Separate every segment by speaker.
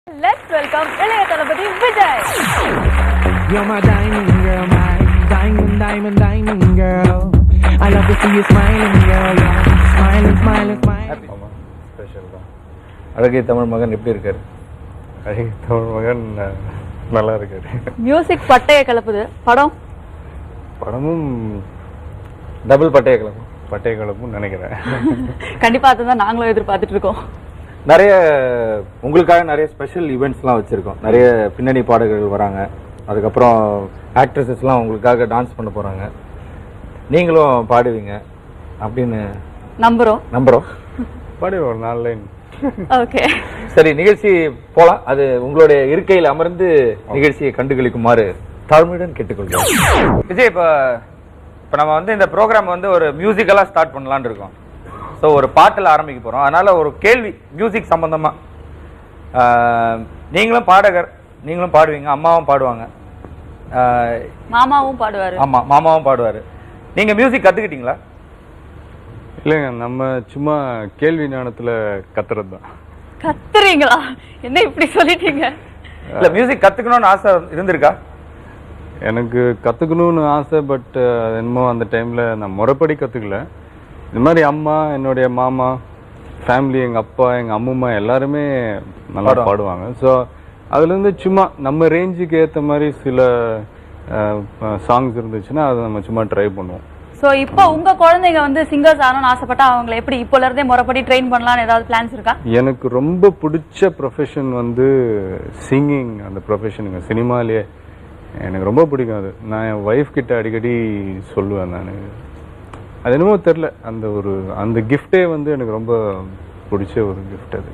Speaker 1: Let's welcome Ilayya Thalapathy Vijay.
Speaker 2: You're my diamond girl, my diamond girl. I love to see you smiling, girl. Smiling.
Speaker 3: ஆமாம், special தான். அழகிய தமிழ் மகன் எப்படி இருக்காரு? அழகிய தமிழ் மகன் நல்லா இருக்காரு.
Speaker 1: மியூசிக் பட்டைய கலப்புது.
Speaker 3: படமும் டபுள் பட்டைய கலப்பும் நினைக்கிறேன்.
Speaker 1: கண்டிப்பா அதுதான் நாங்களும் எதிர்பார்த்துட்டு இருக்கோம்.
Speaker 3: நிறைய உங்களுக்காக நிறைய ஸ்பெஷல் ஈவெண்ட்ஸ்லாம் வச்சுருக்கோம். நிறைய பின்னணி பாடகர்கள் வராங்க. அதுக்கப்புறம் ஆக்ட்ரஸஸ்லாம் உங்களுக்காக டான்ஸ் பண்ண போகிறாங்க. நீங்களும் பாடுவீங்க அப்படின்னு நம்புகிறோம். பாடுவோம் ஒரு 4 லைன்.
Speaker 1: ஓகே,
Speaker 3: சரி, நிகழ்ச்சி போகலாம். அது உங்களுடைய இருக்கையில் அமர்ந்து நிகழ்ச்சியை கண்டுகளிக்குமாறு தாழ்மையுடன் கேட்டுக்கொள்கிறோம். விஜய், இப்போ நம்ம வந்து இந்த ப்ரோக்ராம் வந்து ஒரு மியூசிக்கலாக ஸ்டார்ட் பண்ணலான்னு இருக்கோம். ஸோ ஒரு பாட்டில் ஆரம்பிக்க போகிறோம். அதனால் ஒரு கேள்வி மியூசிக் சம்மந்தமாக. நீங்களும் பாடகர், நீங்களும் பாடுவீங்க, அம்மாவும் பாடுவாங்க,
Speaker 1: மாமாவும் பாடுவார்.
Speaker 3: ஆமாம், மாமாவும் பாடுவார். நீங்கள் மியூசிக் கற்றுக்கிட்டீங்களா?
Speaker 4: இல்லைங்க, நம்ம சும்மா கேள்வி ஞானத்தில் கத்துறது தான்.
Speaker 1: கத்துறீங்களா? என்ன இப்படி சொல்லிட்டீங்க?
Speaker 3: இல்லை, மியூசிக் கற்றுக்கணும்னு ஆசை இருந்திருக்கா?
Speaker 4: எனக்கு கற்றுக்கணும்னு ஆசை. பட் என்னமோ அந்த டைமில் நான் முறைப்படி கற்றுக்கல. இந்த மாதிரி அம்மா, என்னுடைய மாமா, ஃபேமிலி, எங்கள் அப்பா, எங்கள் அம்மும்மா எல்லாருமே நல்லா பாடுவாங்க. ஸோ அதுலேருந்து சும்மா நம்ம ரேஞ்சுக்கு ஏற்ற மாதிரி சில சாங்ஸ் இருந்துச்சுன்னா அதை நம்ம சும்மா ட்ரை பண்ணுவோம்.
Speaker 1: ஸோ இப்போ உங்கள் குழந்தைங்க வந்து சிங்கர்ஸ் ஆகணும்னு ஆசைப்பட்டா அவங்களை எப்படி இப்போலேருந்தே முறைப்படி ட்ரெயின் பண்ணலான்னு ஏதாவது பிளான்ஸ் இருக்கா?
Speaker 4: எனக்கு ரொம்ப பிடிச்ச ப்ரொஃபஷன் வந்து சிங்கிங். அந்த ப்ரொஃபஷனுங்க சினிமாலேயே எனக்கு ரொம்ப பிடிக்கும். அது நான் என் ஒய்ஃப் கிட்ட அடிக்கடி சொல்லுவேன். நான் அது என்னமோ தெரில, அந்த கிஃப்டே வந்து எனக்கு ரொம்ப பிடிச்ச ஒரு கிஃப்ட் அது.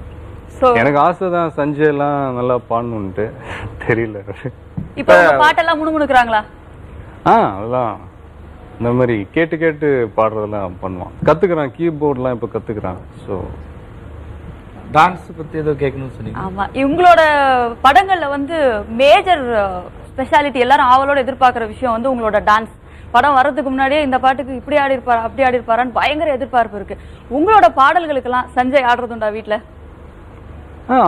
Speaker 4: எனக்கு ஆசை தான் சஞ்சய்லாம் நல்லா பாடணுன்ட்டு. தெரியல,
Speaker 1: இப்போ பாட்டெல்லாம் முணுமுணுக்குறாங்களா?
Speaker 4: அதெல்லாம் இந்த மாதிரி கேட்டு பாடுறதெல்லாம் பண்ணுவான். கற்றுக்குறான், கீபோர்ட்லாம் இப்போ கற்றுக்குறான். ஸோ
Speaker 3: டான்ஸ் பற்றி ஏதோ கேட்கணும்னு சொன்னீங்க.
Speaker 1: ஆமாம், இவங்களோட படங்களில் வந்து மேஜர் ஸ்பெஷாலிட்டி எல்லாரும் ஆவலோட எதிர்பார்க்குற விஷயம் வந்து உங்களோட டான்ஸ். படம் வர்றதுக்கு முன்னாடியே இந்த பாட்டுக்கு இப்படி ஆடி இருப்பாரா, அப்படி ஆடி இருப்பாரான்னு பயங்கர எதிர்பார்ப்பு இருக்கு. உங்களோட பாடல்களுக்கெல்லாம் சஞ்சய் ஆடுறதுண்டா வீட்டில்?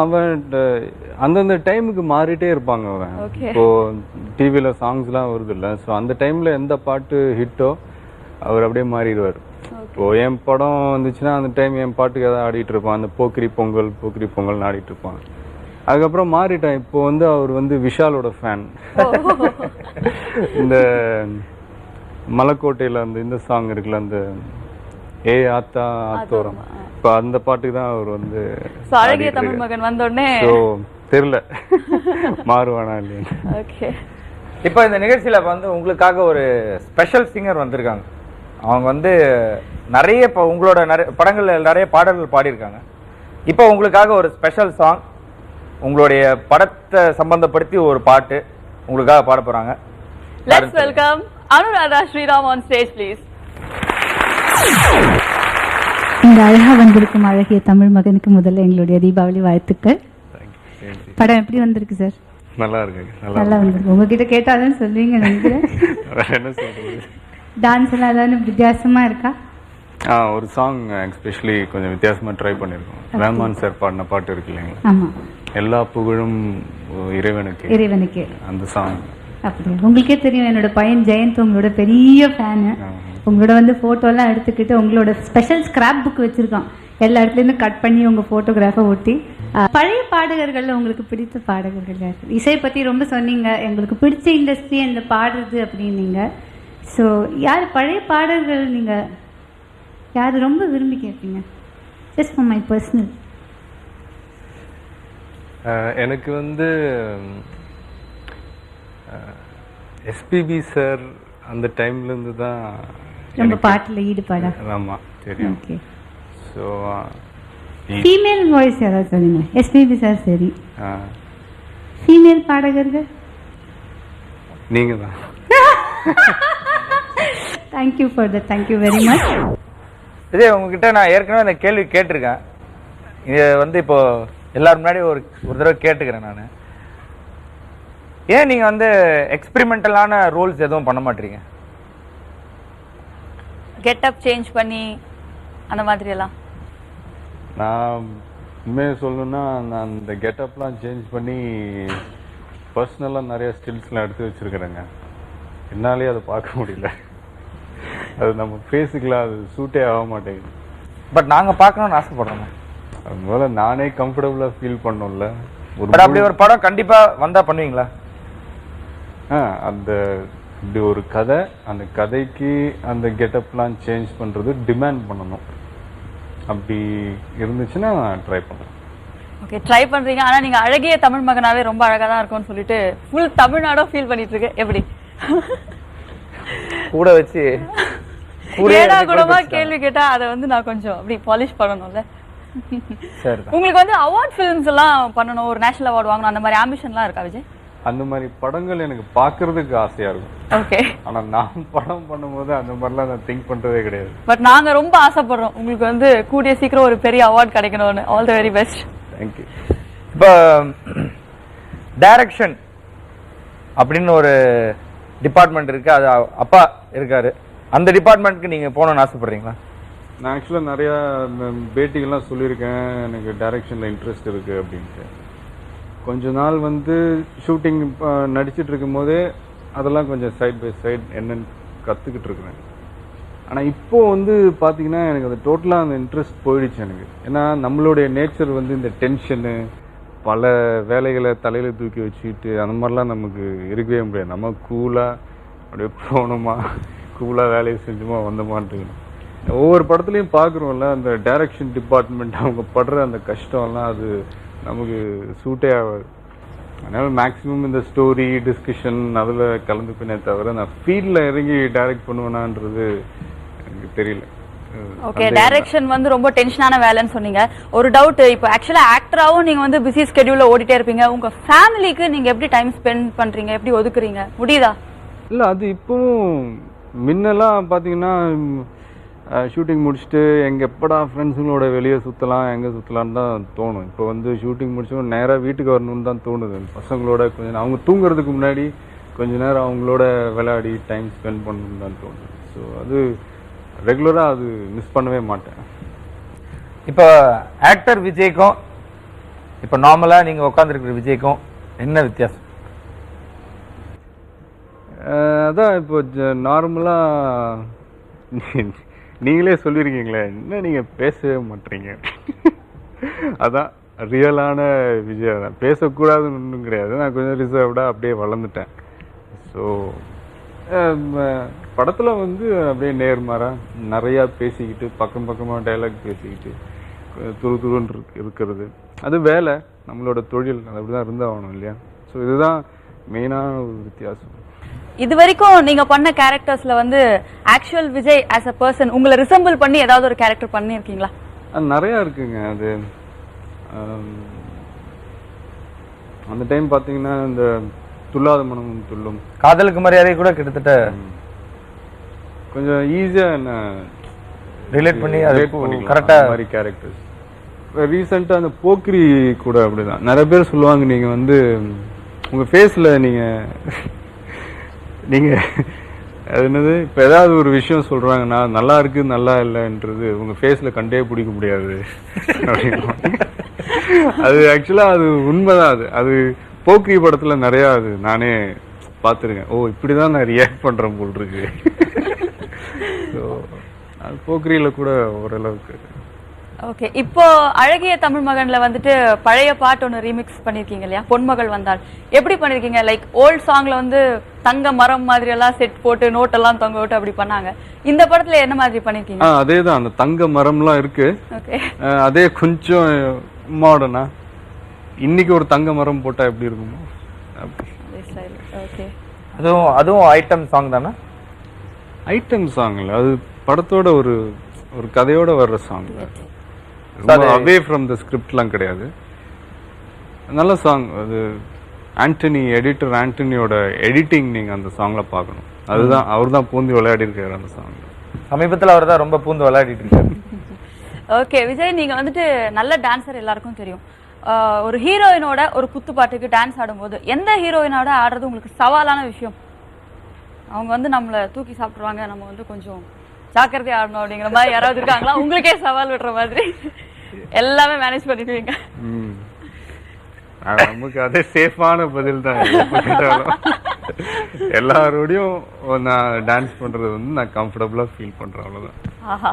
Speaker 4: அவன் அந்தந்த டைமுக்கு மாறிட்டே இருப்பாங்க. அவன் இப்போ டிவியில் சாங்ஸ்லாம் வருது இல்லை, ஸோ அந்த டைமில் எந்த பாட்டு ஹிட்டோ அவர் அப்படியே மாறிடுவார். இப்போ என் படம் வந்துச்சுன்னா அந்த டைம் என் பாட்டுக்கு எதாவது ஆடிட்டு இருப்பான். அந்த போக்கிரி பொங்கல்னு ஆடிட்டு இருப்பான். அதுக்கப்புறம் மாறிட்டான். இப்போ வந்து அவர் வந்து விஷாலோட ஃபேன். இந்த மலைக்கோட்டையில் இந்த சாங் இருக்குல்ல, அந்த ஏ ஆத்தா ஆத்தோரம், இப்போ அந்த பாட்டுக்கு தான் அவர் வந்து
Speaker 1: அழகிய தமிழ் மகன் வந்தோடனே
Speaker 4: தெரியல மாறுவானா இல்லையா.
Speaker 1: ஓகே,
Speaker 3: இப்போ இந்த நிகழ்ச்சியில் வந்து உங்களுக்காக ஒரு ஸ்பெஷல் சிங்கர் வந்திருக்காங்க. அவங்க வந்து நிறைய இப்போ உங்களோட நிறைய படங்களில் நிறைய பாடல்கள் பாடியிருக்காங்க. இப்போ உங்களுக்காக ஒரு ஸ்பெஷல் சாங், உங்களுடைய படத்தை சம்பந்தப்படுத்தி ஒரு பாட்டு உங்களுக்காக பாட போகிறாங்க.
Speaker 1: Let's welcome Anuradha Sriram on stage please.
Speaker 5: இந்த அழகா வந்திருக்கும் அழகிய தமிழ் மகனுக்கு முதல்ல எங்களுடைய தீபாவளி வாழ்த்துக்கள். படம் எப்படி வந்திருக்கு சார்?
Speaker 4: நல்லா இருக்கு,
Speaker 5: நல்லா வந்திருக்கு. உங்ககிட்ட கேட்டாலும் சொல்லுவீங்க நினைக்கிறேன்.
Speaker 4: என்ன சொல்றது,
Speaker 5: டான்ஸ் எல்லாம் ஏதாவது வித்தியாசமா இருக்கா?
Speaker 4: ஒரு சாங் எஸ்பெஷலி கொஞ்சம் வித்தியாசமா ட்ரை பண்ணியிருக்கோம். ரஹ்மான் சார் பாடின பாட்டு இருக்கு இல்லைங்களா,
Speaker 5: ஆமா,
Speaker 4: எல்லா புகழும் இறைவனுக்கு, அந்த சாங்.
Speaker 5: அப்படி உங்களுக்கே தெரியும், என்னோட பையன் ஜெயந்த் உங்களோட பெரிய ஃபேனு. உங்களோட வந்து ஃபோட்டோலாம் எடுத்துக்கிட்டு உங்களோட ஸ்பெஷல் ஸ்கிராப் புக் வச்சுருக்கோம். எல்லா இடத்துலேருந்து கட் பண்ணி உங்கள் ஃபோட்டோகிராஃபை ஒட்டி. பழைய பாடகர்களில் உங்களுக்கு பிடித்த பாடகர்கள் யார்? இசை பற்றி ரொம்ப சொன்னீங்க, எங்களுக்கு பிடிச்ச இண்டஸ்ட்ரி அந்த பாடுறது அப்படின்னீங்க. ஸோ யார் பழைய பாடகர்கள் நீங்கள் யார் ரொம்ப விரும்பி கேட்பீங்க? Just for my personal.
Speaker 4: எனக்கு வந்து எஸ்பிபி சார் அந்த டைம்லேருந்து தான்
Speaker 5: ரொம்ப பாட்டில் ஈடுபாடா?
Speaker 4: ஆமாம், தெரியும்.
Speaker 5: ஓகே,
Speaker 4: ஸோ
Speaker 5: ஃபீமேல் வாய்ஸ் யாராவது சொன்னீங்க? எஸ்பிபி சார் சரி. ஃபீமேல் பாடகர்கள்
Speaker 4: நீங்கள் தான்.
Speaker 5: Thank you for that, thank you very much.
Speaker 3: இதே உங்ககிட்ட நான் ஏற்கனவே இந்த கேள்வி கேட்டிருக்கேன். இது வந்து இப்போ எல்லாரும் முன்னாடி ஒரு தடவை கேட்டுக்கிறேன் நான். ஏன் நீங்கள் வந்து எக்ஸ்பெரிமெண்டலான ரோல்ஸ் எதுவும் பண்ண மாட்டீங்க?
Speaker 1: கெட்டப் சேஞ்ச் பண்ணி அந்த மாதிரி எல்லாம்
Speaker 4: நான் உண்மையை சொல்லணும்னா நான் அந்த கெட்டப்லாம் சேஞ்ச் பண்ணி பர்சனலாக நிறைய ஸ்டில்ஸ்லாம் எடுத்து வச்சுருக்கிறேங்க. என்னாலே அதை பார்க்க முடியல. அது நம்ம ஃபேஸுக்குலாம் அது சூட்டே ஆக மாட்டேங்குது.
Speaker 3: பட் நாங்கள் பார்க்கணும்னு ஆசைப்படுறோங்க.
Speaker 4: அதனால நானே கம்ஃபர்டபுளாக ஃபீல் பண்ணோம்ல.
Speaker 3: அப்படி ஒரு படம் கண்டிப்பாக வந்தால் பண்ணுவீங்களா?
Speaker 4: அந்த இப்படி ஒரு கதை, அந்த கதைக்கு அந்த கெட்டப்லாம் சேஞ்ச் பண்ணுறது டிமாண்ட் பண்ணணும். அப்படி இருந்துச்சுன்னா நான் ட்ரை பண்ணுறேன்.
Speaker 1: ஓகே, ட்ரை பண்றீங்க. ஆனா நீங்க அழகிய தமிழ் மகனாவே ரொம்ப அழகா தான் இருக்கும்னு சொல்லிட்டு ஃபுல் தமிழ்நாடும் ஃபீல் பண்ணிட்டு இருக்கு. எப்படி
Speaker 3: கூட வச்சு
Speaker 1: ஏடா கூடமா கேள்வி கேட்டா அதை வந்து நான் கொஞ்சம் அப்படி பாலிஷ் பண்ணணும்ல.
Speaker 3: சரி,
Speaker 1: உங்களுக்கு வந்து அவார்ட் ஃபிலிம்ஸ் எல்லாம் பண்ணணும், ஒரு நேஷனல் அவார்ட் வாங்கணும், அந்த மாதிரி ஆம்பிஷன்லாம் இருக்கா விஜய்?
Speaker 4: அந்த மாதிரி படங்கள் எனக்கு பார்க்கறதுக்கு ஆசையா இருக்கும்.
Speaker 1: ஓகே,
Speaker 4: ஆனா நான் படம் பண்ணும்போது அந்த மாதிரிலாம் நான் திங்க் பண்றதே கிடையாது.
Speaker 1: பட் நாங்க ரொம்ப ஆசைப்படுறோம் உங்களுக்கு வந்து கூடிய சீக்கிரம் ஒரு பெரிய அவார்ட் கிடைக்கணும்னு. All the very best.
Speaker 4: Thank you.
Speaker 3: இப்போ டைரக்ஷன் அப்படின்னு ஒரு டிபார்ட்மெண்ட் இருக்கு, அது அப்பா இருக்காரு. அந்த டிபார்ட்மெண்ட்க்கு நீங்க போகணும்னு ஆசைப்படுறீங்களா?
Speaker 4: நான் ஆக்சுவலாக நிறையா பேட்டிகள்லாம் சொல்லியிருக்கேன், எனக்கு டைரக்ஷனில் இன்ட்ரெஸ்ட் இருக்குது அப்படின்ட்டு. கொஞ்ச நாள் வந்து ஷூட்டிங் நடிச்சிட்டு இருக்கும் போதே அதெல்லாம் கொஞ்சம் சைட் பை சைட் என்னன்னு கற்றுக்கிட்டு இருக்கிறேன். ஆனால் இப்போது வந்து பார்த்தீங்கன்னா எனக்கு அது டோட்டலாக அந்த இன்ட்ரெஸ்ட் போயிடுச்சு எனக்கு. ஏன்னா நம்மளுடைய நேச்சர் வந்து இந்த டென்ஷனு, பல வேலைகளை தலையில் தூக்கி வச்சுக்கிட்டு அந்த மாதிரிலாம் நமக்கு இருக்கவே முடியாது. நம்ம கூலாக அப்படியே போகணுமா, கூலாக வேலையை செஞ்சுமா வந்தோமான்ட்டு. ஒவ்வொரு படத்துலையும் பார்க்குறோம்ல அந்த டைரக்ஷன் டிபார்ட்மெண்ட் அவங்க படுற அந்த கஷ்டம்லாம் அது நமக்கு சூட்டே ஆகாது. அதனால மேக்ஸிமம் இந்த ஸ்டோரி டிஸ்கஷன் அதில் கலந்துப்பினே தவிர நான் ஃபீல்டில் இறங்கி டைரக்ட் பண்ணுவேனான்றது எனக்கு தெரியல.
Speaker 1: ஓகே, டைரக்ஷன் வந்து ரொம்ப டென்ஷனான வேலைன்னு சொன்னீங்க. ஒரு டவுட், இப்போ ஆக்சுவலா ஆக்டராவும் நீங்க வந்து பிஸி ஸ்கெடியூல்ல ஓடிட்டே இருப்பீங்க. உங்க ஃபேமிலிக்கு நீங்க எப்படி டைம் ஸ்பெண்ட் பண்றீங்க, எப்படி ஒதுக்குறீங்க, முடியுதா?
Speaker 4: இல்லை, அது இப்போவும் முன்னெல்லாம் பார்த்தீங்கன்னா ஷூட்டிங் முடிச்சுட்டு எங்கள் எப்படா ஃப்ரெண்ட்ஸுங்களோட வெளியே சுற்றலாம், எங்கே சுற்றலான்னு தான் தோணும். இப்போ வந்து ஷூட்டிங் முடிச்சோம் நேராக வீட்டுக்கு வரணும்னு தான் தோணுது. பசங்களோட கொஞ்சம் அவங்க தூங்குறதுக்கு முன்னாடி கொஞ்ச நேரம் அவங்களோட விளையாடி டைம் ஸ்பெண்ட் பண்ணணும்னு தான் தோணுது. ஸோ அது ரெகுலராக அது மிஸ் பண்ணவே மாட்டேன்.
Speaker 3: இப்போ ஆக்டர் விஜய்க்கும் இப்போ நார்மலாக நீங்கள் உட்காந்துருக்கிற விஜய்க்கும் என்ன வித்தியாசம்?
Speaker 4: அதான் இப்போ நார்மலாக நீங்களே சொல்லியிருக்கீங்களே, என்ன நீங்கள் பேசவே மாட்டீங்க. அதான் ரியலான விஜய் தான். பேசக்கூடாதுன்னு ஒன்றும் கிடையாது. நான் கொஞ்சம் ரிசர்வ்டாக அப்படியே வளர்ந்துட்டேன். ஸோ படத்தில் வந்து அப்படியே நேர்மாறாக நிறையா பேசிக்கிட்டு பக்கம் பக்கமாக டைலாக் பேசிக்கிட்டு துரு துருன்னு இருக்கிறது, அது வேலை, நம்மளோட தொழில், அது அப்படி தான் இருந்தாகணும் இல்லையா? ஸோ இதுதான் மெயினான ஒரு வித்தியாசம்.
Speaker 1: இது வரைக்கும் நீங்க பண்ண கேரக்டர்ஸ்ல வந்து actual Vijay as a person உங்களை ரிசம்பிள் பண்ணி ஏதாவது ஒரு கேரக்டர் பண்ணிருக்கீங்களா?
Speaker 4: நிறையா இருக்குங்க. அது அந்த டைம் பார்த்தீங்கன்னா இந்த துள்ளாத மனமும் துள்ளும்,
Speaker 3: காதலுக்கு மரியாதை கூட கிட்டத்தட்ட
Speaker 4: கொஞ்சம் ஈஸியாக என்ன
Speaker 3: ரிலேட் பண்ணி
Speaker 4: கரெக்டாக மாதிரி கேரக்டர்ஸ். ரீசெண்டாக அந்த போக்கிரி கூட அப்படிதான். நிறைய பேர் சொல்லுவாங்க நீங்கள் வந்து உங்கள் ஃபேஸில் நீங்கள் அது என்னது இப்போ ஏதாவது ஒரு விஷயம் சொல்கிறாங்கன்னா நல்லா இருக்கு நல்லா இல்லைன்றது உங்கள் ஃபேஸில் கண்டே பிடிக்க முடியாது அப்படின்னா அது ஆக்சுவலாக அது உண்மைதான். அது போக்கிரி படத்தில் நிறையா அது நானே பார்த்துருக்கேன். ஓ இப்படி தான் நான் ரியாக்ட் பண்ணுறேன் போல் இருக்கு. ஸோ அது போக்கிரியில் கூட ஓரளவுக்கு.
Speaker 1: ஓகே, இப்போ அழகிய தமிழ் மகன்ல வந்துட்டு பழைய பாட்டு ஒன்று ரீமிக்ஸ் பண்ணிருக்கீங்க இல்லையா, பொன்மகள் வந்தால். எப்படி பண்ணிருக்கீங்க? லைக் ஓல்ட் சாங்ல வந்து தங்க மரம் மாதிரி எல்லாம் செட் போட்டு நோட் எல்லாம் தொங்க விட்டு அப்படி பண்ணாங்க. இந்த படத்துல என்ன மாதிரி பண்ணிருக்கீங்க?
Speaker 4: அதே தான், அந்த தங்க மரம்லாம் இருக்கு.
Speaker 1: ஓகே,
Speaker 4: அதே கொஞ்சம் மாடர்னா இன்னைக்கு ஒரு தங்க மரம் போட்டா எப்படி இருக்குமோ அப்படி.
Speaker 1: ஓகே,
Speaker 3: அதுவும் ஐட்டம் சாங் தானே?
Speaker 4: ஐட்டம் சாங் இல்லை, அது படத்தோட ஒரு கதையோட வர்ற சாங். அவே ஃப்ரம் த ஸ்கிரிப்ட்லாம் கிடையாது. நல்ல சாங் அது. ஆண்டனி, எடிட்டர் ஆண்டனியோட எடிட்டிங் நீங்கள் அந்த சாங்கில் பார்க்கணும். அதுதான் அவர் தான் பூந்து விளையாடி இருக்காரு அந்த சாங்.
Speaker 3: சமீபத்தில் அவர் தான் ரொம்ப பூந்து விளையாடிட்டு இருக்காரு.
Speaker 1: ஓகே விஜய், நீங்கள் வந்துட்டு நல்ல டான்ஸர் எல்லாருக்கும் தெரியும். ஒரு ஹீரோயினோட ஒரு குத்துப்பாட்டுக்கு டான்ஸ் ஆடும்போது எந்த ஹீரோயினோட ஆடுறது உங்களுக்கு சவாலான விஷயம்? அவங்க வந்து நம்மளை தூக்கி சாப்பிட்ருவாங்க, நம்ம வந்து கொஞ்சம் ஜாக்கிரதையா ஆடணும் அப்படிங்கிற மாதிரி யாராவது இருக்காங்களா? உங்களுக்கே சவால் விடுற மாதிரி. எல்லாமே மேனேஜ் பண்ணிடுவீங்க.
Speaker 4: நமக்கு அதே சேஃபான பதில் தான். எல்லாரோடையும் நான் டான்ஸ் பண்றது வந்து நான் கம்ஃபர்டபுளா ஃபீல் பண்றேன், அவ்வளவுதான்.
Speaker 1: ஆஹா.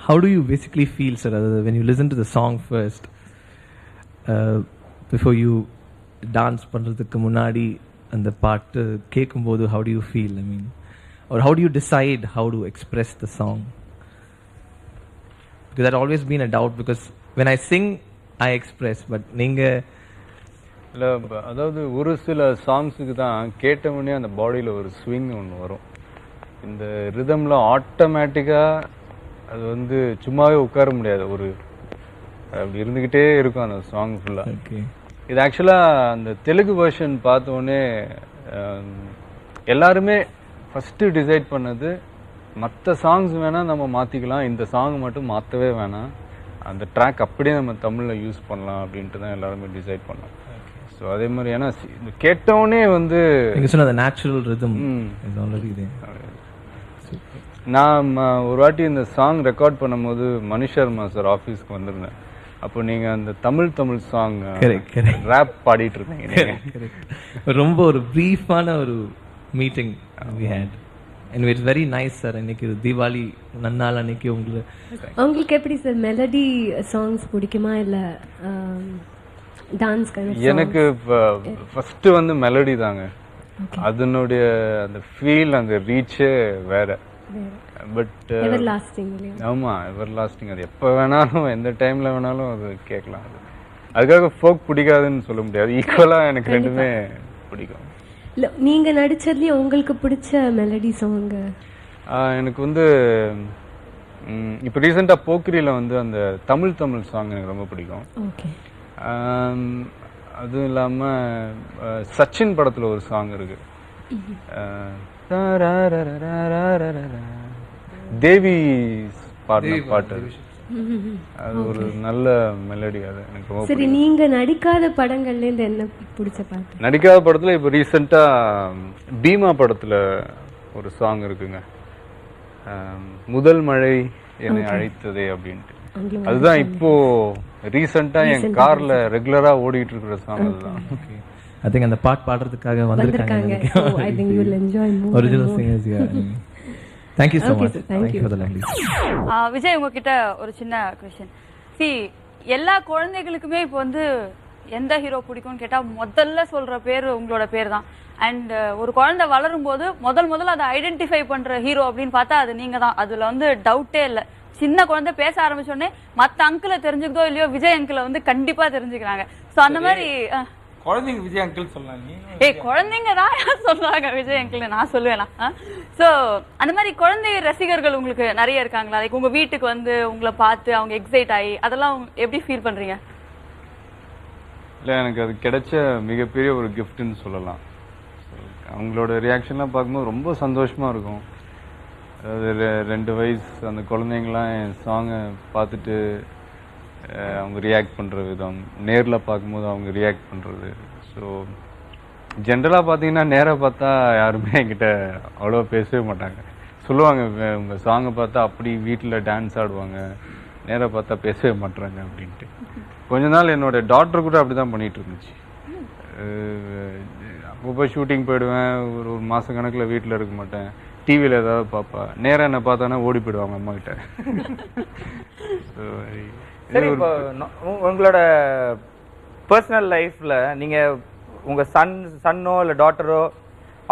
Speaker 2: How do you basically feel, sir, when you listen to the song first, before you dance பண்றதுக்கு முன்னாடி அந்த பாட்டு கேட்கும்போது how do you feel? I mean, or how do you decide how to express the song? Because that always been a doubt, because when I sing I express, but நீங்க
Speaker 4: இல்லை, அதாவது ஒரு சில சாங்ஸுக்கு தான் கேட்டவுடனே அந்த பாடியில் ஒரு ஸ்விங் ஒன்று வரும். இந்த ரிதமில் ஆட்டோமேட்டிக்காக அது வந்து சும்மாவே உட்கார முடியாது, ஒரு அப்படி இருந்துக்கிட்டே இருக்கும் அந்த சாங் ஃபுல்லாக.
Speaker 2: ஓகே.
Speaker 4: இது ஆக்சுவலாக அந்த தெலுங்கு வெர்ஷன் பார்த்தோடனே எல்லாருமே ஃபஸ்ட்டு டிசைட் பண்ணது, மற்ற சாங்ஸ் வேணால் நம்ம மாற்றிக்கலாம், இந்த சாங் மட்டும் மாற்றவே வேணாம், அந்த ட்ராக் அப்படியே நம்ம தமிழில் யூஸ் பண்ணலாம் அப்படின்ட்டு தான் எல்லாருமே டிசைட் பண்ணோம். ஸோ அதே மாதிரி ஏன்னா கேட்டவுடனே வந்து
Speaker 2: நீங்க சொன்ன அந்த natural rhythm is already there.
Speaker 4: நான் ஒரு வாட்டி இந்த சாங் ரெக்கார்ட் பண்ணும்போது மணிஷ் சர்மா சார் ஆஃபீஸ்க்கு வந்திருந்தேன். அப்போ நீங்கள் அந்த தமிழ் சாங் ரேப் பாடிட்டு இருந்தீங்க.
Speaker 2: ரொம்ப ஒரு ப்ரீஃபான ஒரு meeting we had and it's very nice sir. இன்னைக்கு தீபாவளி நன்னாள் அன்னைக்கு
Speaker 6: உங்களுக்கு எப்படி சார் மெலடி சாங்ஸ் பிடிக்குமா இல்லை டான்ஸ்?
Speaker 4: எனக்கு ஃபர்ஸ்ட் வந்து மெலடி தாங்க. அதனுடைய அந்த ஃபீல், அந்த ரீச்சே வேற. But
Speaker 6: ever lasting.
Speaker 4: ஆமா, எவர் லாஸ்டிங். அது எப்போ வேணாலும் எந்த டைம்ல வேணாலும் அது கேட்கலாம். அதுக்காக ஃபோக் பிடிக்காதுன்னு சொல்ல முடியாது, ஈக்குவலா எனக்கு ரெண்டுமே பிடிக்கும்.
Speaker 6: இல்லை, நீங்க நடிச்சதுலயே உங்களுக்கு பிடிச்ச மெலடி சாங்?
Speaker 4: எனக்கு வந்து இப்போ ரீசெண்டாக போக்கிரியில் வந்து அந்த தமிழ் சாங் எனக்கு ரொம்ப பிடிக்கும்.
Speaker 6: ஓகே.
Speaker 4: அதுவும் இல்லாமல் சச்சின் படத்தில் ஒரு சாங் இருக்கு, தேவி பாடின பாட்டு. அது ஒரு நல்ல மெலடி. அது எனக்கு ரொம்ப.
Speaker 6: சரி, நீங்க நடிக்காத படங்கள்ல இருந்து என்ன பிடிச்ச பாட்டு?
Speaker 4: நடிக்காத படத்துல இப்போ ரீசெண்டா பீமா படத்துல ஒரு சாங் இருக்குங்க, முதல் மழை என்னை அழைத்ததே அப்படின்ட்டு. அதுதான் இப்போ ரீசெண்டா என் கார்ல ரெகுலரா ஓடிட்டு இருக்கிற சாங். அதுதான்.
Speaker 2: I think அந்த பாட்டு பாடுறதுக்காக வந்திருக்காங்க.
Speaker 6: So I think you will enjoy more.
Speaker 2: Original singers, yeah. Thank you so much. Thank you for the language.
Speaker 1: Vijay, உங்ககிட்ட ஒரு சின்ன क्वेश्चन. See, எல்லா குழந்தைகளுக்குமே இப்போ வந்து எந்த ஹீரோ பிடிக்கும்னு கேட்டா முதல்ல சொல்ற பேர் உங்களோட பேர் தான். அண்ட் ஒரு குழந்தை வளரும் போது முதல்ல அதை ஐடென்டிஃபை பண்ற ஹீரோ அப்படின்னு பார்த்தா அது நீங்க தான். அதுல வந்து டவுட்டே இல்லை. சின்ன குழந்தை பேச ஆரம்பிச்சோடனே மத்த அங்கிளை தெரிஞ்சுக்கிட்டோ இல்லையோ விஜய் அங்கிளை வந்து கண்டிப்பா தெரிஞ்சுக்கிறாங்க. ஸோ அந்த மாதிரி
Speaker 3: குழந்தைங்க விஜய் அங்கிள் சொல்லலாம்.
Speaker 1: குழந்தைங்க தான் சொல்றாங்க விஜய் அங்கிள், நான் சொல்லுவேனா? ஸோ அந்த மாதிரி குழந்தை ரசிகர்கள் உங்களுக்கு நிறைய இருக்காங்களா? லைக் உங்க வீட்டுக்கு வந்து உங்களை பார்த்து அவங்க எக்ஸைட் ஆகி அதெல்லாம் எப்படி ஃபீல் பண்றீங்க?
Speaker 4: இல்லை, எனக்கு அது கிடைச்ச மிகப்பெரிய ஒரு கிஃப்ட்னு சொல்லலாம். அவங்களோட ரியாக்ஷன்லாம் பார்க்கும்போது ரொம்ப சந்தோஷமா இருக்கும். அதாவது 2 வயசு அந்த குழந்தைங்களாம் என் சாங்கை பார்த்துட்டு அவங்க ரியாக்ட் பண்ணுற விதம், நேரில் பார்க்கும்போது அவங்க ரியாக்ட் பண்ணுறது. ஸோ ஜென்ரலாக பார்த்தீங்கன்னா நேராக பார்த்தா யாருமே என்கிட்ட அவ்வளோ பேசவே மாட்டாங்க. சொல்லுவாங்க உங்கள் சாங்கை பார்த்தா அப்படி வீட்டில் டான்ஸ் ஆடுவாங்க, நேராக பார்த்தா பேசவே மாட்டுறாங்க அப்படின்ட்டு. கொஞ்ச நாள் என்னோட டாக்டர் கூட அப்படி தான் பண்ணிகிட்டு இருந்துச்சு. அப்பப்போ ஷூட்டிங் போயிடுவேன், ஒரு மாதம் கணக்கில் வீட்டில் இருக்க மாட்டேன், டிவியில் ஏதாவது பார்ப்பா, நேராக என்ன பார்த்தானா ஓடி போயிடுவாங்க அம்மா கிட்ட.
Speaker 3: சரி, இப்போ உங்களோட பர்சனல் லைஃப்ல நீங்க உங்க சன்னோ இல்ல டாட்டரோ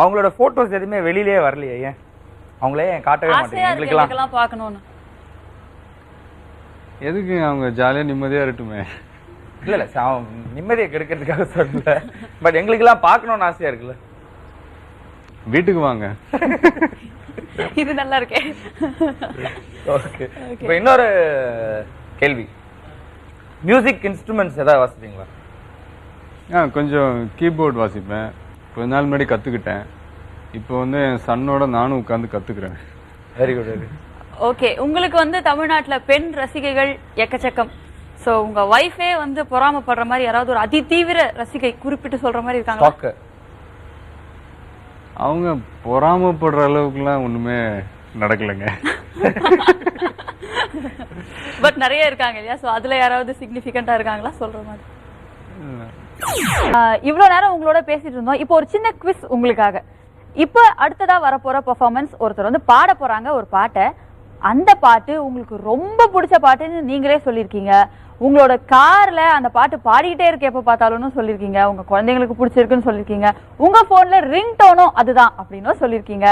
Speaker 3: அவங்களோட போட்டோஸ் எதுவுமே வெளியிலே வரலையே? ஏன் அவங்களே காட்டவே மாட்டீங்க எங்களுக்கெல்லாம்
Speaker 1: பார்க்கணும்னு?
Speaker 4: எதுக்கு? அவங்க ஜாலியாக நிம்மதியாக இருக்கட்டுமே.
Speaker 3: இல்ல நிம்மதியை கெடுக்கிறதுக்காக சொல்லல, பட் எங்களுக்கெல்லாம் பார்க்கணும்னு ஆசையா இருக்குல்ல.
Speaker 4: வீட்டுக்கு வாங்க.
Speaker 1: இது நல்லா இருக்கே.
Speaker 3: ஓகே. இப்போ இன்னொரு கேள்வி, மியூசிக் இன்ஸ்ட்ருமெண்ட்ஸ் ஏதாவது வாசிப்பீங்களா?
Speaker 4: கொஞ்சம் கீபோர்டு வாசிப்பேன். கொஞ்ச நாள் முன்னாடி கற்றுக்கிட்டேன். இப்போ வந்து என் சன்னோட நானும் உட்காந்து கற்றுக்குறேன்.
Speaker 3: Very good, very good.
Speaker 1: Okay, உங்களுக்கு வந்து தமிழ்நாட்டில் பெண் ரசிகைகள் எக்கச்சக்கம். ஸோ உங்க ஒய்ஃபே வந்து பொறாமப்படுற மாதிரி யாராவது ஒரு அதிதீவிர ரசிகை குறிப்பிட்டு சொல்ற மாதிரி இருக்காங்க?
Speaker 4: அவங்க பொறாமப்படுற அளவுக்குலாம் ஒண்ணுமே நடக்கலைங்க.
Speaker 1: பட் நிறைய இருக்காங்க இல்லையா? ஸோ அதுல யாராவது சிக்னிஃபிகண்டா இருக்காங்களா சொல்ற மாதிரி? இவ்வளவு நேரம் உங்களோட பேசிட்டு இருந்தோம். இப்போ ஒரு சின்ன குவிஸ் உங்களுக்காக. இப்போ அடுத்ததா வரப்போற பெர்ஃபார்மன்ஸ், ஒருத்தர் வந்து பாட போறாங்க ஒரு பாட்டை. அந்த பாட்டு உங்களுக்கு ரொம்ப பிடிச்ச பாட்டுன்னு நீங்களே சொல்லியிருக்கீங்க. உங்களோட கார்ல அந்த பாட்டு பாடிக்கிட்டே இருக்க எப்ப பார்த்தாலும்னு சொல்லியிருக்கீங்க. உங்க குழந்தைங்களுக்கு பிடிச்சிருக்குன்னு சொல்லியிருக்கீங்க. உங்க போன்ல ரிங் டோனும் அதுதான் அப்படின்னு சொல்லியிருக்கீங்க.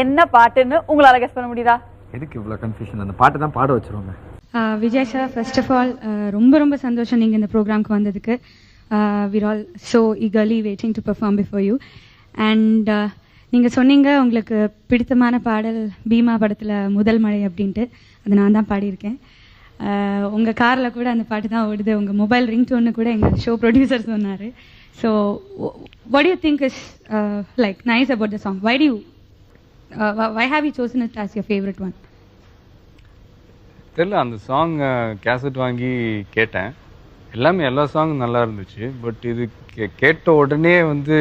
Speaker 1: என்ன பாட்டுன்னு உங்களால கெஸ் பண்ண முடியுதா?
Speaker 3: எதுக்கு இவ்வளவு கன்ஃபியூஷன்? அந்த பாட்டு தான் பாட வச்சிருவாங்க.
Speaker 5: Vijay sir, first of all ரொம்ப ரொம்ப சந்தோஷம் நீங்கள் இந்த ப்ரோக்ராம்க்கு வந்ததுக்கு. we're all so eagerly waiting to perform before you. And நீங்கள் சொன்னீங்க உங்களுக்கு பிடித்தமான பாடல் பீமா படத்தில் முதல் மழை அப்படின்ட்டு. அது நான் தான் பாடியிருக்கேன். உங்கள் காரில் கூட அந்த பாட்டு தான் ஓடுது. உங்கள் மொபைல் ரிங் டோன்னு கூட எங்கள் ஷோ ப்ரொடியூசர் சொன்னார். So what do you think is like nice about the song? Why have you chosen it as your favorite one?
Speaker 4: தெரியல, அந்த சாங் கேசட் வாங்கி கேட்டேன். எல்லா சாங்கும் நல்லா இருந்துச்சு. பட் இது கேட்ட உடனே வந்து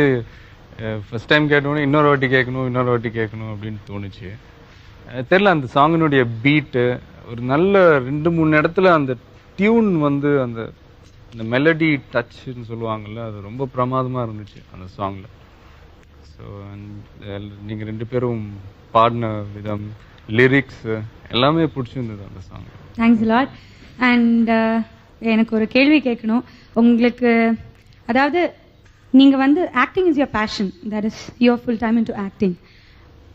Speaker 4: ஃபர்ஸ்ட் டைம் கேட்ட உடனே இன்னொரு வாட்டி கேட்கணும் அப்படின்னு தோணுச்சு. தெரியல, அந்த சாங்கினுடைய பீட்டு ஒரு நல்ல 2-3 இடத்துல அந்த டியூன் வந்து அந்த மெலடி டச்ன்னு சொல்லுவாங்கல்ல, அது ரொம்ப பிரமாதமாக இருந்துச்சு அந்த சாங்கில். ஸோ நீங்கள் 2 பேரும் பாடின விதம், லிரிக்ஸ் எல்லாமே பிடிச்சிருந்தது அந்த சாங்.
Speaker 5: Thanks lot. அண்ட் எனக்கு ஒரு கேள்வி கேட்கணும் உங்களுக்கு. அதாவது நீங்கள் வந்து acting is your passion, that is your full time into acting.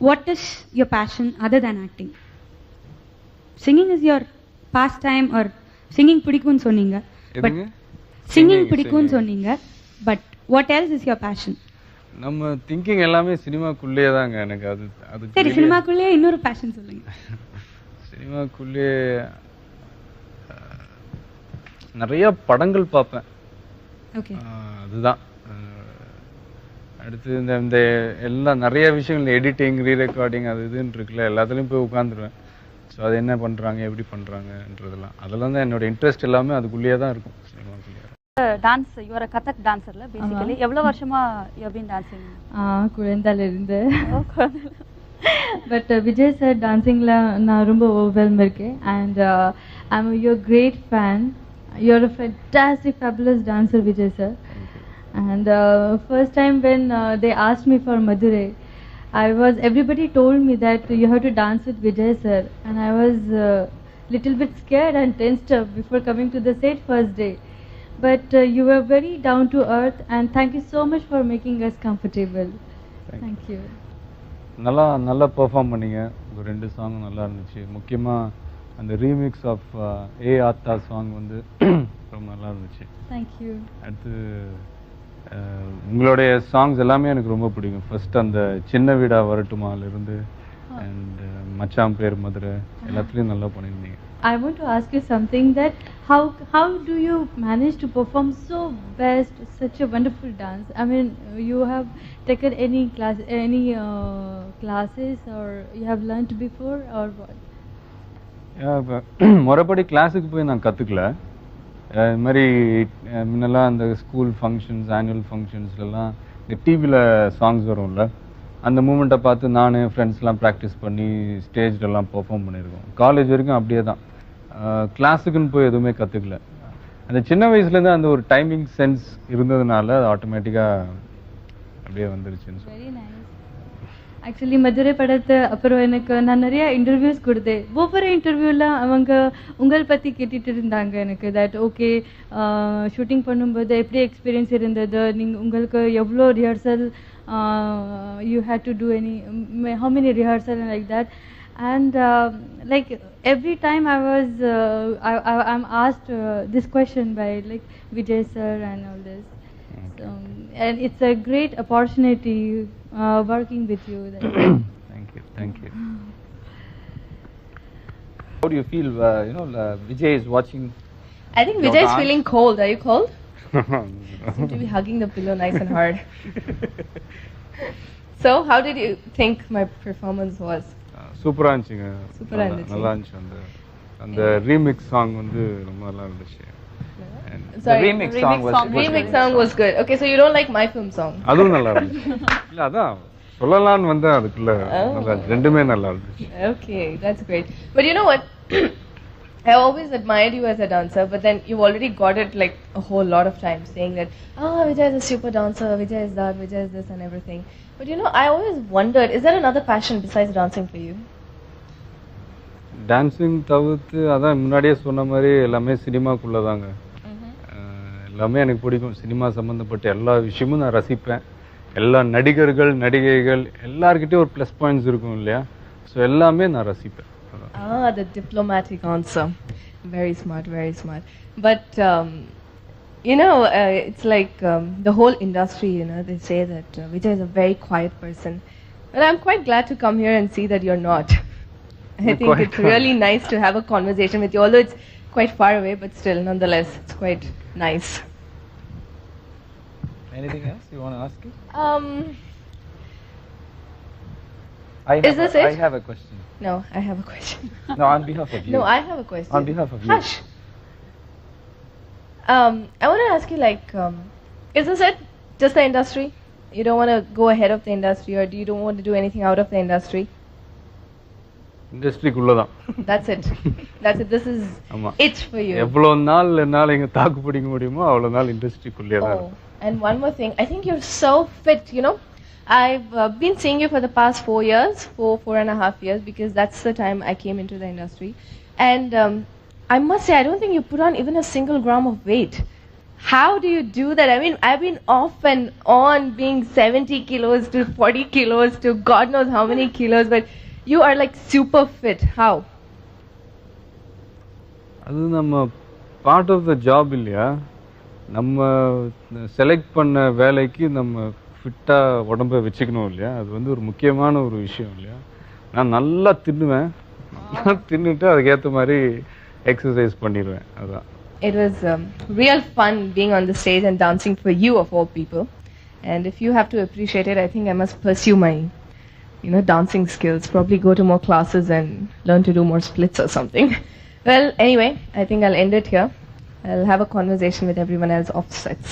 Speaker 5: What is your passion other than acting? Singing is your pastime or singing பிடிக்கும்னு சொன்னீங்க. பட் சிங்கிங் பிடிக்கும்னு சொன்னீங்க. But what else is your passion?
Speaker 4: நம்ம thinking எல்லாமே சினிமாக்குள்ளேயே தாங்க. எனக்கு அது
Speaker 5: சரி, சினிமாக்குள்ளேயே இன்னொரு பேஷன் சொல்லுங்க.
Speaker 4: சினிமாக்குள்ளே நிறைய படங்கள் பார்ப்பேன்.
Speaker 5: ஓகே,
Speaker 4: அதுதான். அடுத்து இந்த எல்லாம் நிறைய விஷயங்கள், எடிட்டிங், ரீரெக்கார்டிங், அது இதுன்னு இருக்குல்ல, எல்லாத்துலேயும் போய் உட்காந்துருவேன். ஸோ அது என்ன பண்ணுறாங்க, எப்படி பண்ணுறாங்கன்றதெல்லாம், அதெல்லாம் தான் என்னோட இன்ட்ரெஸ்ட் எல்லாமே அதுக்குள்ளேயே தான் இருக்கும். சினிமாக்குள்ளேயே
Speaker 1: dance, you are a Kathak dancerல பேசிக்கலி. எவ்வளவு வருஷமா you have been dancing?
Speaker 7: குழந்தையில இருந்து. பட் விஜய் சார் டான்சிங்ல நான் ரொம்ப ஓவர்வெல்ம் இருக்கேன். And I am your great fan. You are a fantastic fabulous dancer, Vijay sir. And first time when they asked me for Madurai, everybody told me that you have to dance with Vijay sir, and I was little bit scared and tensed up before coming to the set first day. But you were very down to earth, and thank you so much for making us comfortable. Thank you.
Speaker 4: நல்லா perform பண்ணீங்க. ஒரு 2 song நல்லா இருந்துச்சு. முக்கியமாக அந்த remix of ஏ ஆத்தா song வந்து ரொம்ப நல்லா இருந்துச்சு.
Speaker 7: Thank you.
Speaker 4: அடுத்து உங்களுடைய சாங்ஸ் எல்லாமே எனக்கு ரொம்ப பிடிக்கும். ஃபர்ஸ்ட் அந்த சின்ன வீடா வரட்டுமாலிருந்து அண்ட் மச்சான் பேர் மதுரை எல்லாத்துலேயும் நல்லா பண்ணியிருந்தீங்க.
Speaker 7: I want to ask you something, that how do you manage to perform so best such a wonderful dance? I mean, you have taken any classes, or you have learnt before, or what?
Speaker 4: மறுபடி கிளாஸுக்கு போய் நான் கற்றுக்கல. இது மாதிரி முன்னெல்லாம் அந்த school functions, annual ஃபங்க்ஷன்ஸ்லாம் இந்த டிவியில் சாங்ஸ் வரும்ல, அந்த மூமெண்ட்டை பார்த்து நான் ஃப்ரெண்ட்ஸ்லாம் ப்ராக்டிஸ் பண்ணி ஸ்டேஜ்லலாம் பெர்ஃபார்ம் பண்ணியிருக்கோம். காலேஜ் வரைக்கும் அப்படியே தான். கிளாஸுக்குன்னு போய் எதுவுமே கற்றுக்கல. அந்த சின்ன வயசுலேருந்து அந்த ஒரு டைமிங் சென்ஸ் இருந்ததுனால அது ஆட்டோமேட்டிக்காக அப்படியே வந்துருச்சுன்னு சொல்லி.
Speaker 7: Very nice. ஆக்சுவலி மதுரை படத்தை அப்புறம் எனக்கு நான் நிறைய இன்டர்வியூஸ் கொடுத்தேன். ஒவ்வொரு இன்டர்வியூவில் அவங்க உங்கள் பற்றி கேட்டுட்டு இருந்தாங்க எனக்கு. தட் ஓகே, ஷூட்டிங் பண்ணும்போது எப்படி எக்ஸ்பீரியன்ஸ் இருந்தது, நீங்கள் உங்களுக்கு எவ்வளோ rehearsal, you had to do how many rehearsal and like that. And like every time I'm asked this question by like Vijay sir and all this. And it's a great opportunity working with you.
Speaker 4: Thank you.
Speaker 3: How do you feel, Vijay is watching?
Speaker 6: I think Vijay is feeling cold. Are you cold? Seem to be hugging the pillow nice and hard. So, how did you think my performance was?
Speaker 4: சூப்பராக இருந்துச்சுங்க.
Speaker 6: சூப்பராக இருந்துச்சு.
Speaker 4: நல்லா இருந்துச்சு. அந்த remix song வந்து ரொம்ப நல்லா இருந்துச்சு.
Speaker 6: Sorry,
Speaker 3: remix song
Speaker 6: was good. Okay, so you don't like my film song?
Speaker 4: அதுவும் நல்லா இருந்துச்சு. இல்லை, அதான் சொல்லலான்னு வந்தேன். அதுக்குள்ள நல்லா ரெண்டுமே நல்லா இருந்துச்சு.
Speaker 6: Okay, that's great. But you know what? I always admired you as a dancer, but then you've already got it like a whole lot of times saying that, Vijay is a super dancer, Vijay is that, Vijay is this and everything. But you know, I always wondered, is there another passion besides dancing for you?
Speaker 4: Dancing தவிர்த்து அதான் முன்னாடியே சொன்ன மாதிரி எல்லாமே சினிமாக்குள்ளே தாங்க. எல்லாமே எனக்கு பிடிக்கும். சினிமா சம்மந்தப்பட்ட எல்லா விஷயமும் நான் ரசிப்பேன். எல்லா நடிகர்கள் நடிகைகள் எல்லார்கிட்டையும் ஒரு ப்ளஸ் பாயிண்ட்ஸ் இருக்கும் இல்லையா, ஸோ எல்லாமே நான் ரசிப்பேன்.
Speaker 6: The diplomatic answer. Very smart, very smart. But you know, it's like the whole industry, you know, they say that Vijay is a very quiet person. Well, I'm quite glad to come here and see that you're not. I think it's really nice to have a conversation with you, although it's quite far away, but still, nonetheless, it's quite nice.
Speaker 3: Anything else you want to ask me?
Speaker 6: Is this it?
Speaker 3: I have a question.
Speaker 6: No, I have a question.
Speaker 3: No, on behalf of you.
Speaker 6: No, I have a question.
Speaker 3: On behalf of you.
Speaker 6: Hush. I want to ask you, like, is this it? Just the industry? You don't want to go ahead of the industry, or do you don't want to do anything out of the industry?
Speaker 4: இண்டஸ்ட்ரிக்குள்ளே தான்.
Speaker 6: That's it. That's it. This is it for you.
Speaker 4: எவ்வளோ நாள் என்னால் இங்கே தாக்கு பிடிக்க முடியுமோ அவ்வளோ நாள் இண்டஸ்ட்ரிக்குள்ளே தான்.
Speaker 6: And one more thing, I think you're so fit, you know. I've been seeing you for the past 4 years, 4.5 years, because that's the time I came into the industry. And I must say, I don't think you put on even a single gram of weight. How do you do that? I mean, I've been off and on being 70 kilos to 40 kilos to God knows how many kilos, but you are like super fit. How?
Speaker 4: அது நம்ம part of the job இல்லையா, நம்ம select பண்ண வேலைக்கு நம்ம ஃபிட்டாக உடம்பை வச்சுக்கணும் இல்லையா, அது வந்து ஒரு முக்கியமான ஒரு விஷயம் இல்லையா. நான் நல்லா தின்னுவேன், நல்லா தின்னுட்டு அதுக்கேற்ற மாதிரி எக்ஸசைஸ் பண்ணிடுவேன். அதுதான்.
Speaker 6: It was real fun being on the stage and dancing for you of all people. And if you have to appreciate it, I think I must pursue my, you know, dancing skills. Probably go to more classes and learn to do more splits or something. Well, anyway, I think I'll end it here. I'll have a conversation with everyone else off sets.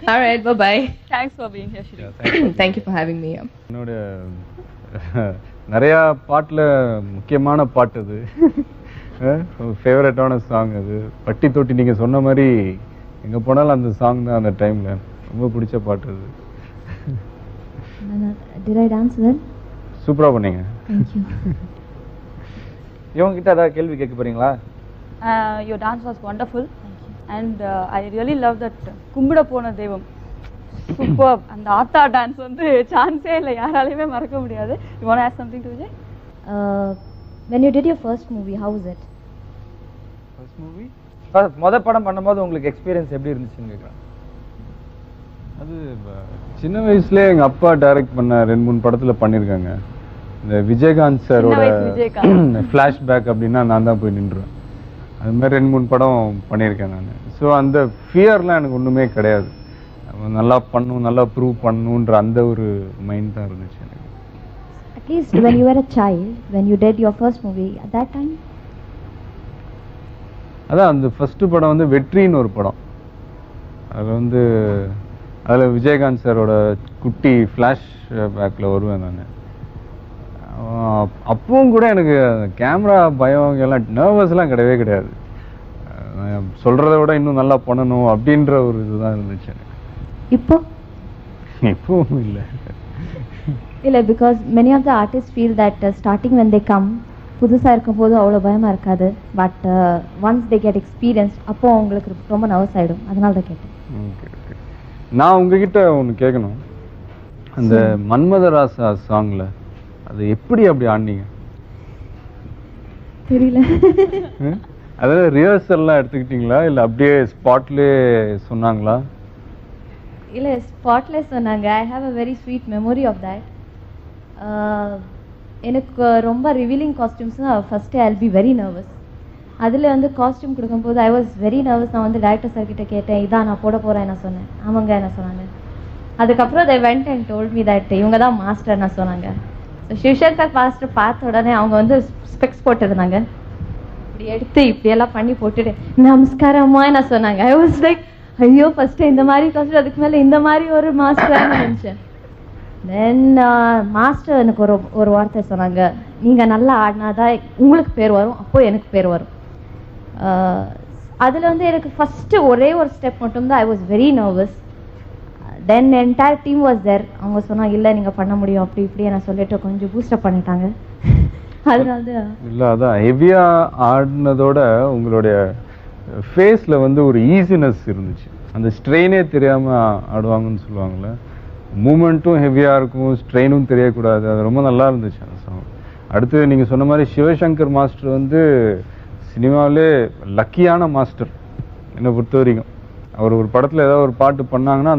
Speaker 6: All right, bye-bye.
Speaker 1: Thanks for being here, Shri.
Speaker 6: Thank you for having me here.
Speaker 4: என்னோட நிறையா பாட்டில் முக்கியமான பாட்டு அது, ஃபேவரட்டான song அது. பட்டி தொட்டி நீங்கள் சொன்ன மாதிரி எங்கே போனாலும் அந்த சாங் தான் அந்த டைமில் ரொம்ப பிடிச்ச பாட்டு அது.
Speaker 8: Did I dance well?
Speaker 4: சூப்பராக பண்ணீங்க.
Speaker 8: Thank you.
Speaker 3: இவங்க கிட்ட ஏதாவது கேள்வி கேட்க போறீங்களா?
Speaker 1: Your dance was wonderful. And I really love that கும்பிட போன தெய்வம். Superb. அந்த ஆத்தா டான்ஸ் வந்து சான்ஸே இல்லை, யாராலையுமே மறக்க முடியாது. You want to ask something to Vijay?
Speaker 8: When you did your first movie, how was it?
Speaker 3: First movie மொதல் படம் பண்ணும்போது உங்களுக்கு எக்ஸ்பீரியன்ஸ் எப்படி இருந்துச்சுன்னு கேட்குறேன்.
Speaker 4: அது சின்ன வயசுலேயே எங்கள் அப்பா டைரக்ட் பண்ண 2-3 படத்தில் பண்ணியிருக்காங்க. இந்த விஜயகாந்த் சாரோட ஃப்ளாஷ்பேக் அப்படின்னா நான் தான் போய் நின்றுவேன். அது மாதிரி 2-3 படம் பண்ணியிருக்கேன் நான். ஸோ அந்த ஃபியர்லாம் எனக்கு ஒன்றுமே கிடையாது. நல்லா பண்ணணும், நல்லா ப்ரூவ் பண்ணணுன்ற அந்த ஒரு மைண்ட் தான் இருந்துச்சு எனக்கு.
Speaker 8: At least when you were a child, when you did your first movie, at that time?
Speaker 4: அதான் அந்த ஃபஸ்ட்டு படம் வந்து வெற்றின்னு ஒரு படம். அதில் விஜயகாந்த் சாரோட குட்டி ஃப்ளாஷ் பேக்கில் வருவேன் நான். அப்பவும் கூட எனக்கு கேமரா பயம் எல்லாம் நர்வஸ்லாம் கிடையவே கிடையாது. சொல்கிறத விட இன்னும் நல்லா பண்ணணும் அப்படின்ற ஒரு இதுதான் இருந்துச்சு எனக்கு. இப்போவும் இல்லை.
Speaker 8: Because many of the artists feel that starting when they come, புதுசாக இருக்கும் போது அவ்வளோ பயமாக இருக்காது. But once they get experience அப்போ அவங்களுக்கு ரொம்ப நர்வஸ் ஆகிடும். அதனால தான் கேட்டேன்.
Speaker 4: Okay okay. நான் உங்ககிட்ட ஒன்று கேட்கணும். அந்த மன்மதராசா சாங்கில் அது எப்படி அப்படி ஆடினீங்க?
Speaker 8: தெரியல.
Speaker 4: அதாவது ரிஹர்சல்லாம் எடுத்துக்கிட்டீங்களா இல்லை அப்படியே ஸ்பாட்லேயே சொன்னாங்களா?
Speaker 8: இல்லை, ஸ்பாட்லேயே சொன்னாங்க. I have a very sweet memory of that. எனக்கு ரொம்ப revealing costumes first I will be very nervous. அதில் வந்து காஸ்டியூம் கொடுக்கும்போது ஐ வாஸ் வெரி நர்வஸ். நான் வந்து டேரக்டர் சார் கிட்ட கேட்டேன், இதான் நான் போட போகிறேன் என்ன சொன்னேன். ஆமாங்க என்ன சொன்னாங்க. அதுக்கப்புறம் they went and told me that இவங்க தான் மாஸ்டர் என்ன சொன்னாங்க. ஸோ சிவசங்கர் மாஸ்டர் பார்த்த உடனே அவங்க வந்து ஸ்பெக்ஸ் போட்டுருந்தாங்க. இப்படி எடுத்து இப்படியெல்லாம் பண்ணி போட்டுட்டு நமஸ்காரமா என்ன சொன்னாங்க. ஐ வாஸ் லைக், ஐயோ ஃபஸ்ட்டு இந்த மாதிரி காஸ்டியூம், அதுக்கு மேலே இந்த மாதிரி ஒரு மாஸ்டர்னு நினச்சேன். தென் மாஸ்டர் எனக்கு ஒரு வார்த்தை சொன்னாங்க, நீங்கள் நல்லா ஆடினாதான் உங்களுக்கு பேர் வரும், அப்போது எனக்கு பேர் வரும். அதில் வந்து எனக்கு ஃபஸ்ட்டு ஒரே ஒரு ஸ்டெப் மட்டும்தான் I was very nervous. Then entire team was there. அவங்க சொன்னாங்க இல்லை நீங்கள் பண்ண முடியும் அப்படி இப்படி நான் சொல்லிட்டு கொஞ்சம் பூஸ்டப் பண்ணிட்டாங்க. அதனால
Speaker 4: இல்லை அதான் ஹெவியாக ஆடினதோட உங்களுடைய ஃபேஸில் வந்து ஒரு ஈஸினஸ் இருந்துச்சு. அந்த ஸ்ட்ரெயினே தெரியாமல் ஆடுவாங்கன்னு சொல்லுவாங்கள்ல, மூமெண்ட்டும் ஹெவியாக இருக்கும், ஸ்ட்ரெயினும் தெரியக்கூடாது. அது ரொம்ப நல்லா இருந்துச்சு அந்த சாங். அடுத்து நீங்கள் சொன்ன மாதிரி சிவசங்கர் மாஸ்டர் வந்து சினிமாவிலே லக்கியான மாஸ்டர் என்னை பொறுத்த வரைக்கும். அவர் ஒரு படத்தில் ஏதாவது ஒரு பாட்டு பண்ணாங்கன்னா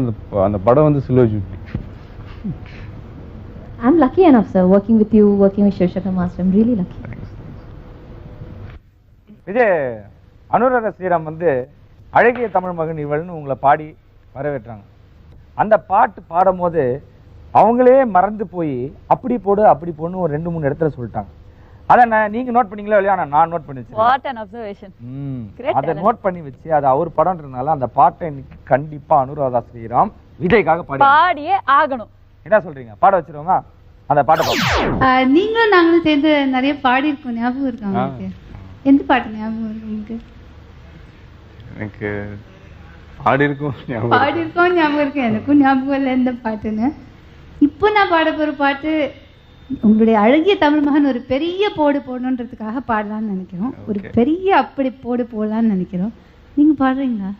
Speaker 4: அந்த படம் வந்து silver jubilee.
Speaker 8: I'm lucky enough, sir, working with you, working with Shivshankar Master. I'm really lucky.
Speaker 3: Vijay, Anuradha Sriram வந்து அழகிய தமிழ் மகன் இவள்னு உங்களை பாடி வரவேற்றாங்க. அந்த பாட்டு பாடும் போது அவங்களே மறந்து போய் அப்படி போடு அப்படி போடுன்னு ஒரு 2-3 இடத்துல சொல்லிட்டாங்க. அதை நீங்க நோட் பண்ணீங்களா இல்லையா? நான் நோட் பண்ணி வச்சேன்.
Speaker 1: What an observation.
Speaker 3: அதை நோட் பண்ணி வச்சு அது அவர் படம்ன்றதுனால அந்த பாட்டை இன்னைக்கு கண்டிப்பா அனுராதா ஸ்ரீராம் விஜய்க்காக
Speaker 1: பாடியே ஆகணும்.
Speaker 3: என்ன சொல்றீங்க? பாட வச்சிருவோமா அந்த பாட்டை?
Speaker 5: நீங்களும் நாங்களும் சேர்ந்து நிறைய பாடி இருக்கோம், ஞாபகம் இருக்கு உங்களுக்கு? எந்த பாட்டு ஞாபகம் இருக்கு உங்களுக்கு?
Speaker 4: எனக்கு பாடி இருக்கோம்
Speaker 5: ஞாபகம் இருக்கு, எனக்கும் ஞாபகம் இல்லை எந்த பாட்டுன்னு. இப்போ நான் பாட போகிற பாட்டு உங்களுடைய அழகிய தமிழ் மகன் ஒரு பெரிய போடு போடணுன்றதுக்காக பாடலான்னு நினைக்கிறோம். ஒரு பெரிய அப்படி போடு போடலான்னு நினைக்கிறோம். நீங்க பாடுறீங்களா?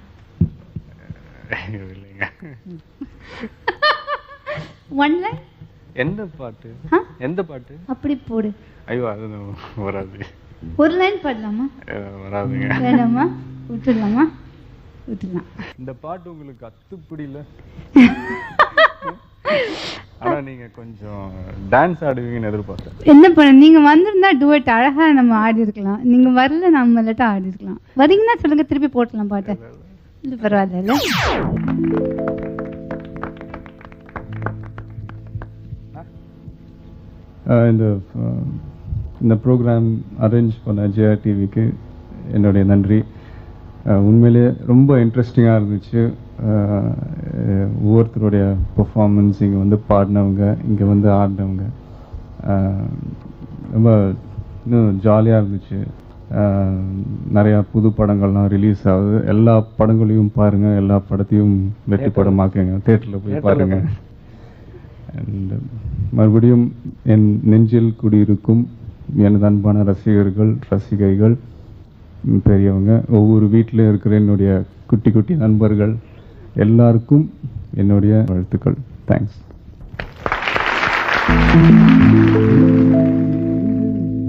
Speaker 5: One line.
Speaker 4: எந்த பாட்டு? எந்த பாட்டு?
Speaker 5: அப்படி போடு.
Speaker 4: ஐயோ அது வராது.
Speaker 5: ஒரு லைன் பாடலாமா?
Speaker 4: வராதுங்க.
Speaker 5: வேணாமா? விட்டுடலாமா? விட்டுடலாம்.
Speaker 4: இந்த பாட்டு உங்களுக்கு அத்துப்பிடில. ஆனா நீங்க கொஞ்சம் டான்ஸ் ஆடுவீங்கன்னு எதிர்பார்த்தேன்.
Speaker 5: என்ன பண்ண, நீங்க வந்திருந்தா டுவெட் அழகா நம்ம ஆடி இருக்கலாம். நீங்க வரல, நம்ம இல்லாட்டா ஆடி இருக்கலாம். வரீங்கன்னா சொல்லுங்க, திருப்பி போட்டலாம் பாட்டை. இல்லை பரவாயில்ல.
Speaker 4: இந்த ப்ரோக்ராம் அரேஞ்ச் பண்ண ஜெயா டிவிக்கு என்னுடைய நன்றி. உண்மையிலேயே ரொம்ப இன்ட்ரெஸ்டிங்காக இருந்துச்சு. ஒவ்வொருத்தருடைய பெர்ஃபார்மன்ஸ், இங்கே வந்து பாடினவங்க, இங்கே வந்து ஆடினவங்க, ரொம்ப இன்னும் ஜாலியாக இருந்துச்சு. நிறையா புது படங்கள்லாம் ரிலீஸ் ஆகுது. எல்லா படங்களையும் பாருங்கள், எல்லா படத்தையும் வெற்றி படமாக்குங்க, தேட்டரில் போய் பாருங்கள். அண்ட் மறுபடியும் என் நெஞ்சில் குடியிருக்கும் எனது அன்பான ரசிகர்கள், ரசிகைகள், பெரியவங்க, ஒவ்வொரு வீட்டில் இருக்கிற என்னுடைய குட்டி குட்டி நண்பர்கள் எல்லாருக்கும் என்னுடைய வாழ்த்துக்கள். தேங்க்ஸ்.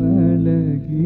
Speaker 4: பழகி